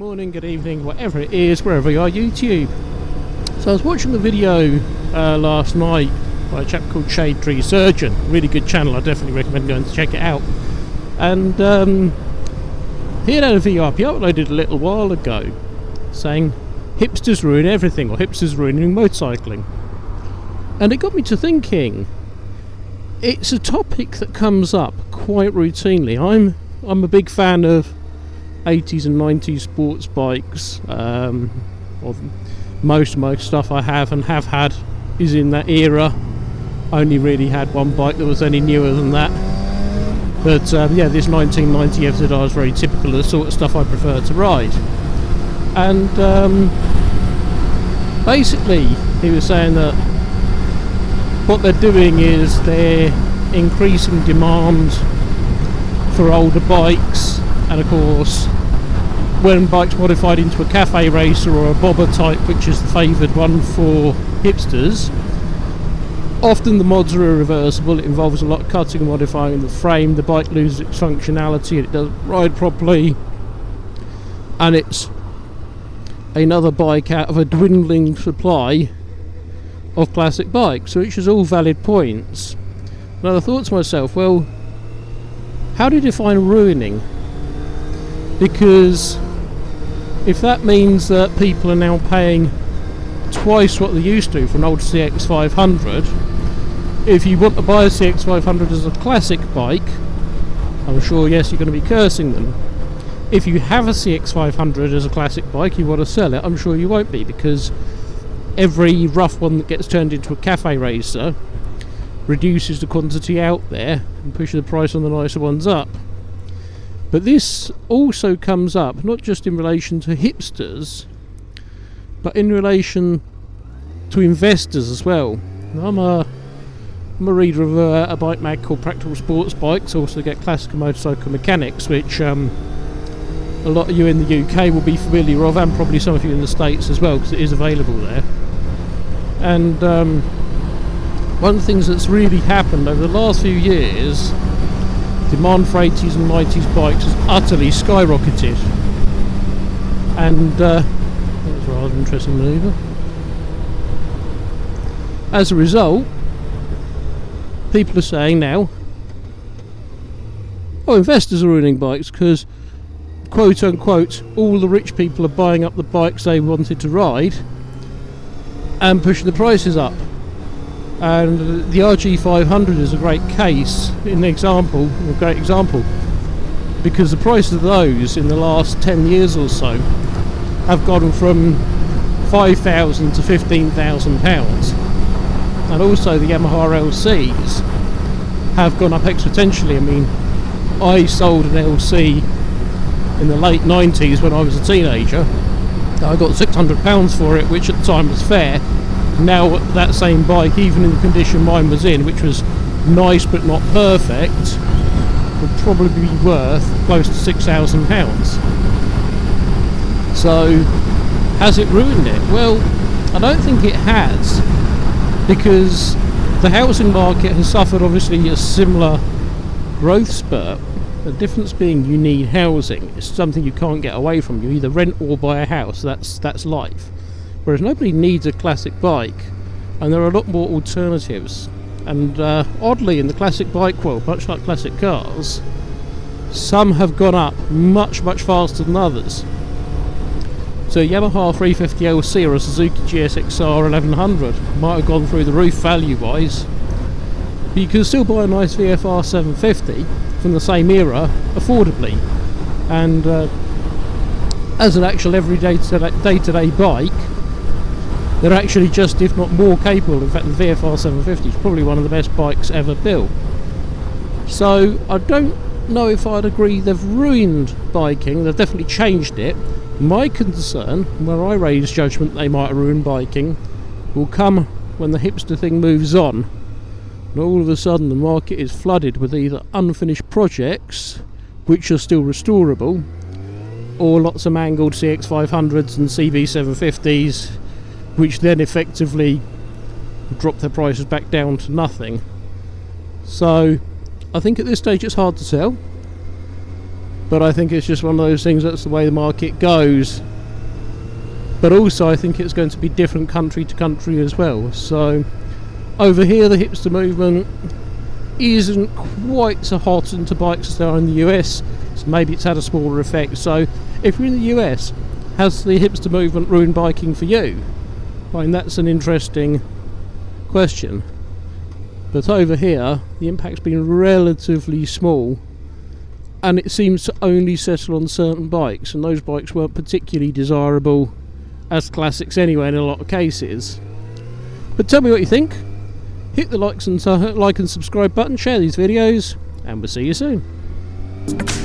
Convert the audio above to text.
morning, good evening, whatever it is, wherever you are, YouTube. So I was watching the video last night by a chap called Shade Tree Surgeon. Really good channel, I definitely recommend going to check it out. And he had a video up he uploaded a little while ago saying hipsters ruin everything, or hipsters ruining motorcycling. And it got me to thinking, it's a topic that comes up quite routinely. I'm a big fan of 80s and 90s sports bikes. Most of my stuff I have and have had is in that era. Only really had one bike that was any newer than that. But yeah, this 1990 FZR is very typical of the sort of stuff I prefer to ride. And basically he was saying that what they're doing is they're increasing demand for older bikes, and of course when bikes modified into a cafe racer or a bobber type, which is the favoured one for hipsters, often the mods are irreversible. It involves a lot of cutting and modifying the frame, the bike loses its functionality, it doesn't ride properly, and it's another bike out of a dwindling supply of classic bikes, which is all valid points. And I thought to myself, well, how do you define ruining? Because if that means that people are now paying twice what they used to for an old CX500, if you want to buy a CX500 as a classic bike, I'm sure, yes, you're going to be cursing them. If you have a CX500 as a classic bike, you want to sell it, I'm sure you won't be, because every rough one that gets turned into a cafe racer reduces the quantity out there and pushes the price on the nicer ones up. But this also comes up not just in relation to hipsters, but in relation to investors as well. I'm a reader of a bike mag called Practical Sports Bikes. I also get Classical Motorcycle Mechanics, which a lot of you in the UK will be familiar of, and probably some of you in the States as well, because it is available there. And one of the things that's really happened over the last few years, demand for 80s and 90s bikes has utterly skyrocketed. And that was a rather interesting manoeuvre. As a result, people are saying now, oh, investors are ruining bikes because, quote unquote, all the rich people are buying up the bikes they wanted to ride and pushing the prices up. And the RG500 is a great case, a great example, because the price of those in the last 10 years or so have gone from £5,000 to £15,000, and also the Yamaha LCs have gone up exponentially. I mean, I sold an LC in the late 90s when I was a teenager. I got £600 for it, which at the time was fair. Now that same bike, even in the condition mine was in, which was nice but not perfect, would probably be worth close to £6,000. So has it ruined it? Well, I don't think it has, because the housing market has suffered obviously a similar growth spurt. The difference being you need housing. It's something you can't get away from. You either rent or buy a house. That's life. Whereas nobody needs a classic bike, and there are a lot more alternatives. And oddly, in the classic bike world, much like classic cars, some have gone up much faster than others. So Yamaha 350LC or a Suzuki GSXR 1100 might have gone through the roof value-wise, but you can still buy a nice VFR 750 from the same era affordably. And as an actual everyday day-to-day bike, they're actually just, if not more, capable. In fact, the VFR 750 is probably one of the best bikes ever built. So I don't know if I'd agree they've ruined biking. They've definitely changed it. My concern, where I raise judgment they might have ruined biking, will come when the hipster thing moves on, and all of a sudden the market is flooded with either unfinished projects, which are still restorable, or lots of mangled CX500s and CV750s, which then effectively drop their prices back down to nothing. So I think at this stage it's hard to tell. but I think it's just one of those things, that's the way the market goes. But also I think it's going to be different country to country as well. So over here the hipster movement isn't quite so hot into bikes as they are in the US, so maybe it's had a smaller effect. So if you're in the US, has the hipster movement ruined biking for you? I mean, that's an interesting question. But over here the impact's been relatively small, and it seems to only settle on certain bikes, and those bikes weren't particularly desirable as classics anyway in a lot of cases. But tell me what you think. Hit the like and subscribe button, share these videos, and we'll see you soon.